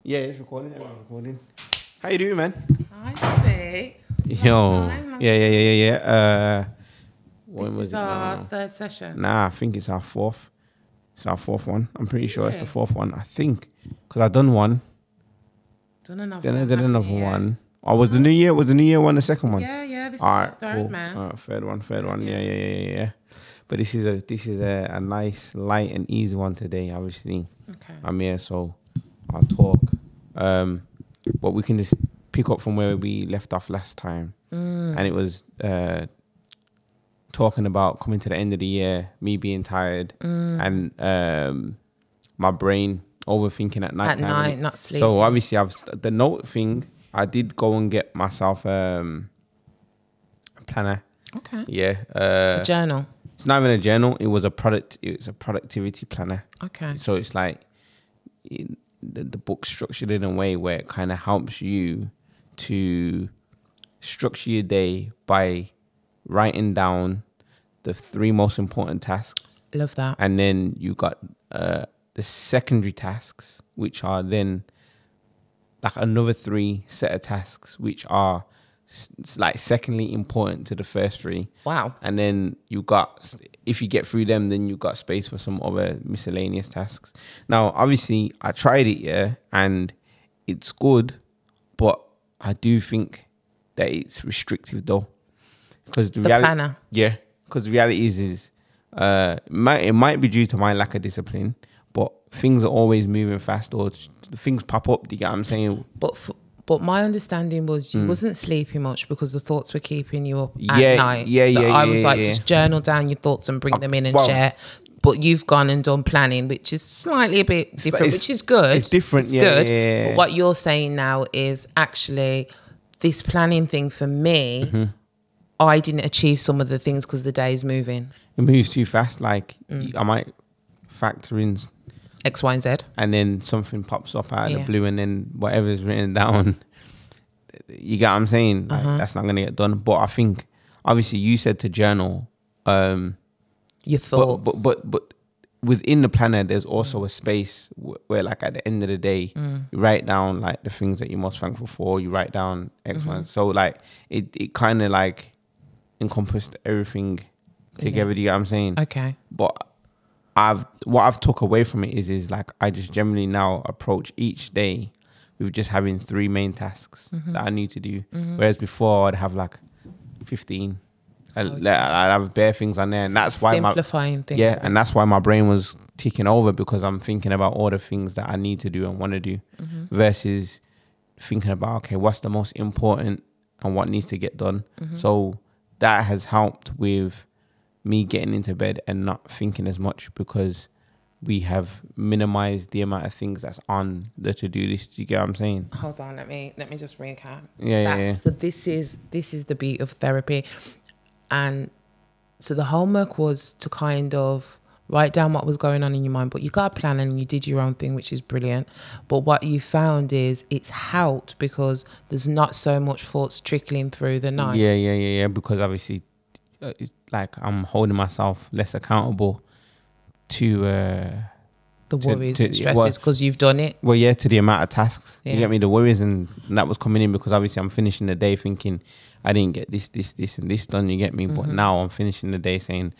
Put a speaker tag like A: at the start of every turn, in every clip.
A: Yeah, it's recording. Everyone's recording. How you doing, man?
B: I see.
A: Yo. Yeah.
B: This is our third session.
A: Nah, I think it's our fourth. It's our fourth one. I'm pretty sure it's the fourth one. I think. Because I done one.
B: Done another
A: Then
B: one.
A: I did another one. Oh, was the New Year? Was the New Year one the second one?
B: Yeah. This is
A: All
B: the
A: right,
B: third,
A: cool.
B: man.
A: Third one. Yeah. But this is a nice, light and easy one today, obviously.
B: Okay.
A: I'm here, so I'll talk. But we can just pick up from where we left off last time. And it was talking about coming to the end of the year, me being tired, and my brain overthinking at night.
B: At night, not sleeping.
A: So obviously, the note thing, I did go and get myself a planner. Okay. Yeah.
B: A journal.
A: It's not even a journal. It was a productivity planner.
B: Okay.
A: So it's like the book structured in a way where it kind of helps you to structure your day by writing down the 3 most important tasks.
B: Love that.
A: And then you got the secondary tasks, which are then like another 3 set of tasks, which are like secondly important to the first 3.
B: Wow.
A: And then you got, if you get through them, then you got space for some other miscellaneous tasks. Now, obviously, I tried it, and it's good, but I do think that it's restrictive though. Because the reality,
B: planner.
A: Yeah, because the reality is it might be due to my lack of discipline, but things are always moving fast, or things pop up. Do you get what I'm saying?
B: But my understanding was you wasn't sleeping much because the thoughts were keeping you up at night.
A: I
B: was like, just journal down your thoughts and bring them in and share. But you've gone and done planning, which is slightly a bit different, which is good.
A: It's different,
B: good. But what you're saying now is actually this planning thing for me, I didn't achieve some of the things because the day is moving.
A: It moves too fast. Like I might factor in
B: X, Y, and Z.
A: And then something pops up out of the blue, and then whatever's written down, you get what I'm saying? Like, that's not going to get done. But I think, obviously, you said to journal.
B: Your thoughts.
A: But within the planner, there's also a space where, like, at the end of the day, you write down, like, the things that you're most thankful for. You write down X, Y. So, like, it kind of, like, encompassed everything together. Do you get what I'm saying?
B: Okay.
A: But what I've took away from it is like I just generally now approach each day with just having 3 main tasks that I need to do. Whereas before I'd have like 15. I'd have bare things on there, and that's why
B: simplifying things.
A: Yeah, and that's why my brain was ticking over, because I'm thinking about all the things that I need to do and want to do, versus thinking about, okay, what's the most important and what needs to get done. So that has helped with me getting into bed and not thinking as much, because we have minimized the amount of things that's on the to-do list. You get what I'm saying?
B: Hold on, let me just recap.
A: Yeah.
B: So this is the beauty of therapy. And so the homework was to kind of write down what was going on in your mind, but you got a plan and you did your own thing, which is brilliant. But what you found is it's helped because there's not so much thoughts trickling through the night.
A: Yeah. Because obviously, it's like I'm holding myself less accountable to
B: the worries and stresses, because you've done it.
A: Well, yeah, to the amount of tasks. You get me? The worries, and that was coming in because obviously I'm finishing the day thinking I didn't get this and this done. You get me? But now I'm finishing the day saying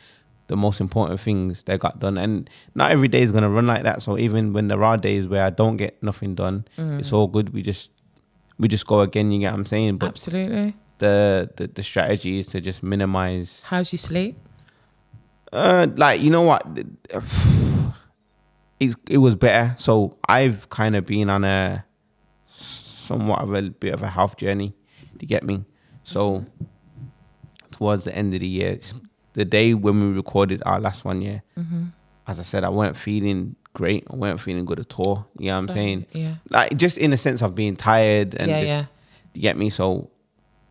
A: the most important things they got done, and not every day is gonna run like that. So even when there are days where I don't get nothing done, it's all good. We just go again. You get what I'm saying? But
B: absolutely.
A: The strategy is to just minimize.
B: How's your sleep?
A: Like, you know what? It was better. So I've kind of been on a somewhat of a bit of a health journey, to get me. So towards the end of the year, the day when we recorded our last one, as I said, I weren't feeling great. I weren't feeling good at all. You know what I'm saying?
B: Yeah.
A: Like, just in the sense of being tired and you get me? So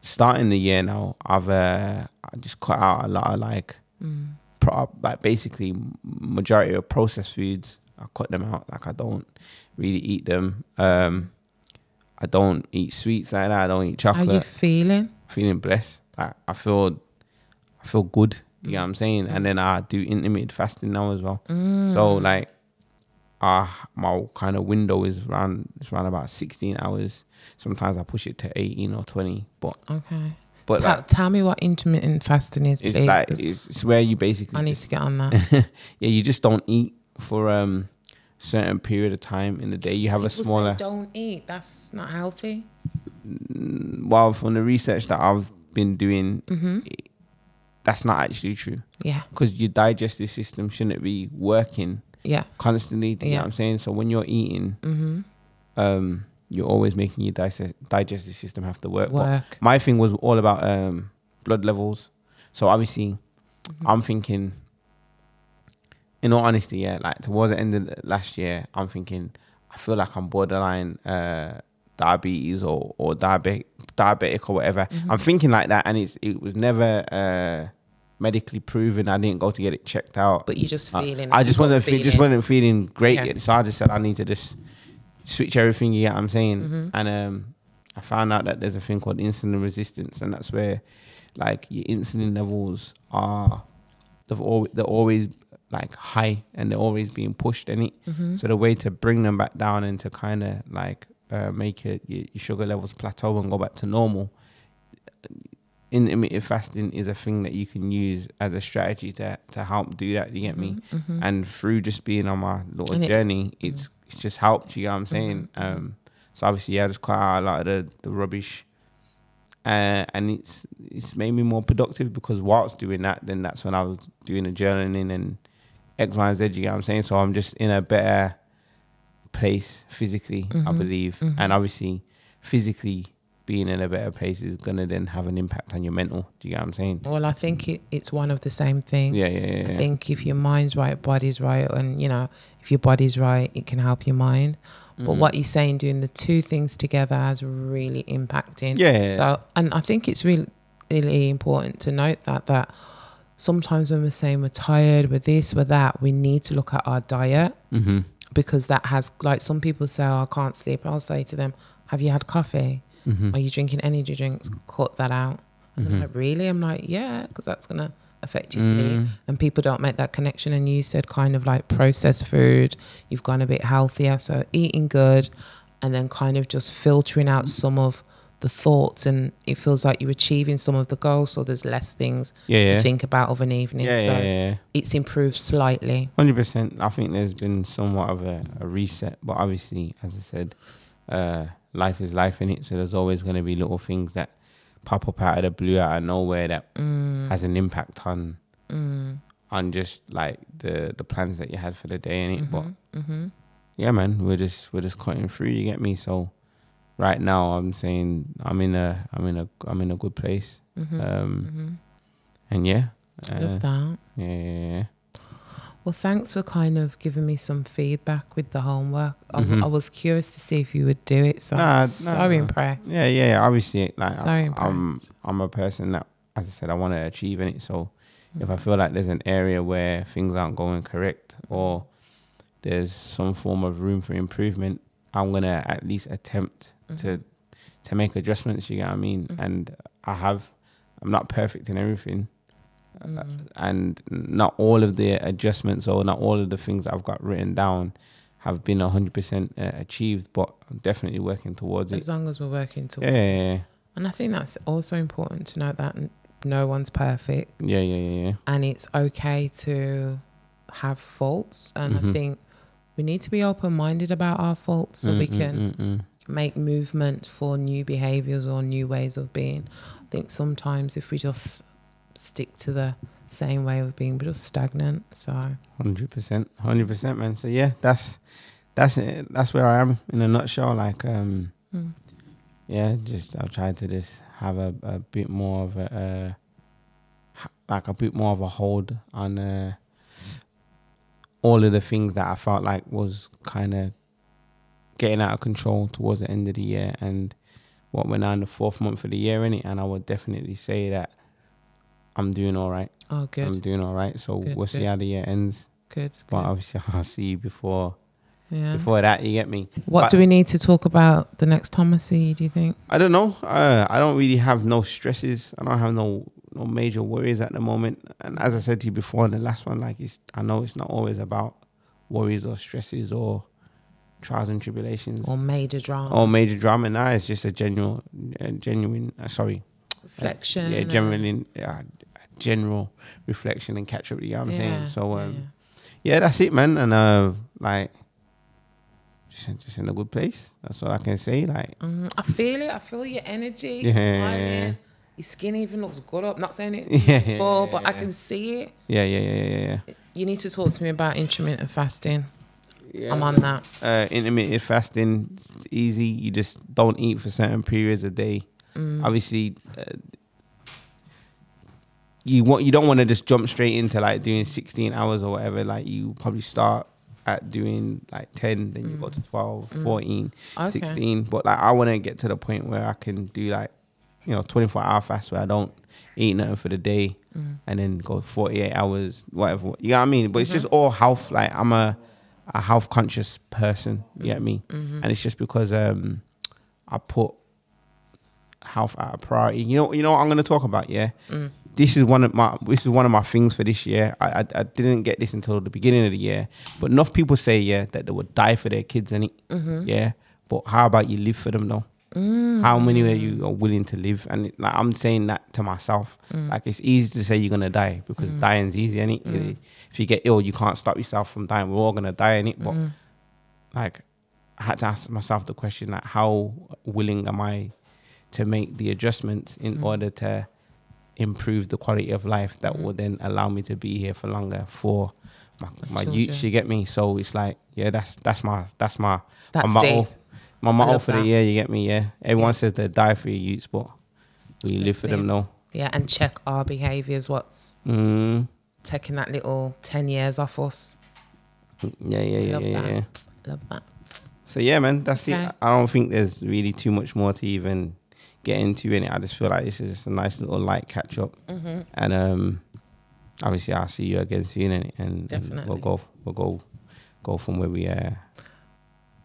A: starting the year now, I just cut out a lot of like basically majority of processed foods. I cut them out. Like, I don't really eat them. I don't eat sweets like that. I don't eat chocolate.
B: How you feeling?
A: Feeling blessed. Like, I feel good. You know what I'm saying? And then I do intermittent fasting now as well. So like, my kind of window is around about 16 hours. Sometimes I push it to 18 or 20. But
B: okay.
A: But
B: tell me what intermittent fasting is,
A: it's
B: please.
A: like it's where you basically
B: I need to get on that.
A: yeah, you just don't eat for certain period of time in the day. You have
B: People
A: a smaller.
B: say don't eat. That's not healthy.
A: Well, from the research that I've been doing, that's not actually true.
B: Yeah.
A: Because your digestive system shouldn't be working constantly. Do you know what I'm saying? So when you're eating, you're always making your digestive system have to work. But my thing was all about blood levels. So obviously, I'm thinking, in all honesty, like towards the end of last year, I'm thinking, I feel like I'm borderline diabetes or diabetic or whatever. I'm thinking like that, and it was never medically proven. I didn't go to get it checked out.
B: But you just feeling.
A: I just wasn't feeling great yet. So I just said I need to just switch everything. You get what I'm saying? And I found out that there's a thing called insulin resistance, and that's where like your insulin levels they're always like high, and they're always being pushed in it. So the way to bring them back down and to kind of like make your sugar levels plateau and go back to normal, intermittent fasting is a thing that you can use as a strategy to help do that. You get me? And through just being on my little journey, it's just helped. You get what I'm saying? So obviously, I just cut out a lot of the rubbish, and it's made me more productive, because whilst doing that, then that's when I was doing the journaling and X, Y, and Z. You get what I'm saying? So I'm just in a better place physically, I believe, and obviously physically being in a better place is gonna then have an impact on your mental. Do you get what I'm saying?
B: Well, I think it's one of the same thing.
A: Yeah.
B: I think if your mind's right, body's right, and if your body's right, it can help your mind. But what you're saying, doing the two things together, has really impacting. So, and I think it's really, really important to note that sometimes when we're saying we're tired, we're this, we're that, we need to look at our diet, because that has, like, some people say, oh, I can't sleep. I'll say to them, have you had coffee? Are you drinking energy drinks? Cut that out. And they're like, really? I'm like, yeah, because that's going to affect your sleep. And people don't make that connection. And you said kind of like processed food, you've gone a bit healthier. So eating good, and then kind of just filtering out some of the thoughts, and it feels like you're achieving some of the goals, so there's less things to think about of an evening. It's improved slightly.
A: 100%. I think there's been somewhat of a reset, but obviously, as I said, life is life, in it. So there's always going to be little things that pop up out of the blue, out of nowhere, that has an impact on just like the plans that you had for the day, in it. But yeah, man, we're just cutting through. You get me? So right now, I'm saying I'm in a good place. And yeah,
B: love that.
A: Yeah.
B: Well, thanks for kind of giving me some feedback with the homework. I was curious to see if you would do it, so I'm so impressed.
A: Yeah. Obviously, like
B: So impressed.
A: I'm a person that, as I said, I want to achieve in it. So if I feel like there's an area where things aren't going correct, or there's some form of room for improvement, I'm gonna at least attempt to make adjustments. You get what I mean? And I'm not perfect in everything. And not all of the adjustments or not all of the things that I've got written down have been 100% achieved, but I'm definitely working towards it.
B: As long as we're working towards it. And I think that's also important to note that no one's perfect.
A: Yeah.
B: And it's okay to have faults. And I think we need to be open-minded about our faults, so we can make movement for new behaviors or new ways of being. I think sometimes if we just stick to the same way of being, we're just stagnant. So
A: 100%, man. So yeah, that's it. That's where I am in a nutshell. Like just I'll try to just have a bit more of a hold on all of the things that I felt like was kind of getting out of control towards the end of the year, and what we're now in the 4th month of the year, innit? And I would definitely say that I'm doing all right.
B: Oh, good.
A: I'm doing all right. So we'll see how the year ends.
B: Good.
A: But obviously, I'll see you before that. You get me?
B: What do we need to talk about the next time I see you, do you think?
A: I don't know. I don't really have no stresses. I don't have no major worries at the moment. And as I said to you before in the last one, like I know it's not always about worries or stresses or trials and tribulations
B: or major drama.
A: Nah, it's just a genuine
B: reflection.
A: General reflection and catch up. You know what I'm saying? So that's it, man. And like, just in a good place. That's all I can say. Like,
B: I feel it. I feel your energy.
A: Yeah.
B: You're smiling. Your skin even looks good up. Not saying it before, but I can see it.
A: Yeah.
B: You need to talk to me about intermittent fasting.
A: Yeah,
B: I'm on that.
A: Intermittent fasting, it's easy. You just don't eat for certain periods a day. Obviously, you don't want to just jump straight into like doing 16 hours or whatever. Like, you probably start at doing like 10, then you go to 12, 14, 16. But like, I want to get to the point where I can do like, 24-hour fast where I don't eat nothing for the day and then go 48 hours, whatever. You know what I mean? But it's just all health. Like, I'm a health conscious person. You get me? And it's just because I put health at a priority. You know what I'm going to talk about? Yeah. This is one of my things for this year. I didn't get this until the beginning of the year, but enough people say that they would die for their kids, yeah. But how about you live for them though? How many of you are willing to live? And like, I'm saying that to myself. Like, it's easy to say you're gonna die because dying's easy, If you get ill, you can't stop yourself from dying. We're all gonna die, But like, I had to ask myself the question, like, how willing am I to make the adjustments in order to improve the quality of life that will then allow me to be here for longer for my youth. You get me? So it's like, that's my motto. My motto for the year. You get me? Yeah. Everyone says they die for your youths, but we live for them though.
B: Yeah, and check our behaviours. What's taking that little 10 years off us?
A: Yeah.
B: Love that.
A: So yeah, man, that's it. I don't think there's really too much more to even get into in it. I just feel like this is just a nice little light catch up, and obviously I'll see you again soon, and
B: Definitely.
A: we'll go from where we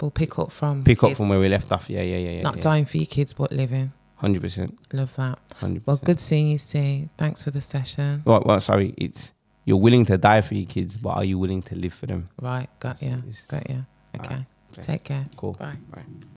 B: we'll pick up from
A: where we left off. Yeah.
B: Not dying for your kids, but living.
A: 100%.
B: Love that.
A: 100%.
B: Well, good seeing you, Steve. Thanks for the session.
A: Well, sorry, it's you're willing to die for your kids, but are you willing to live for them?
B: Right, got you. Okay,
A: Right.
B: take care.
A: Cool.
B: Bye.
A: Bye.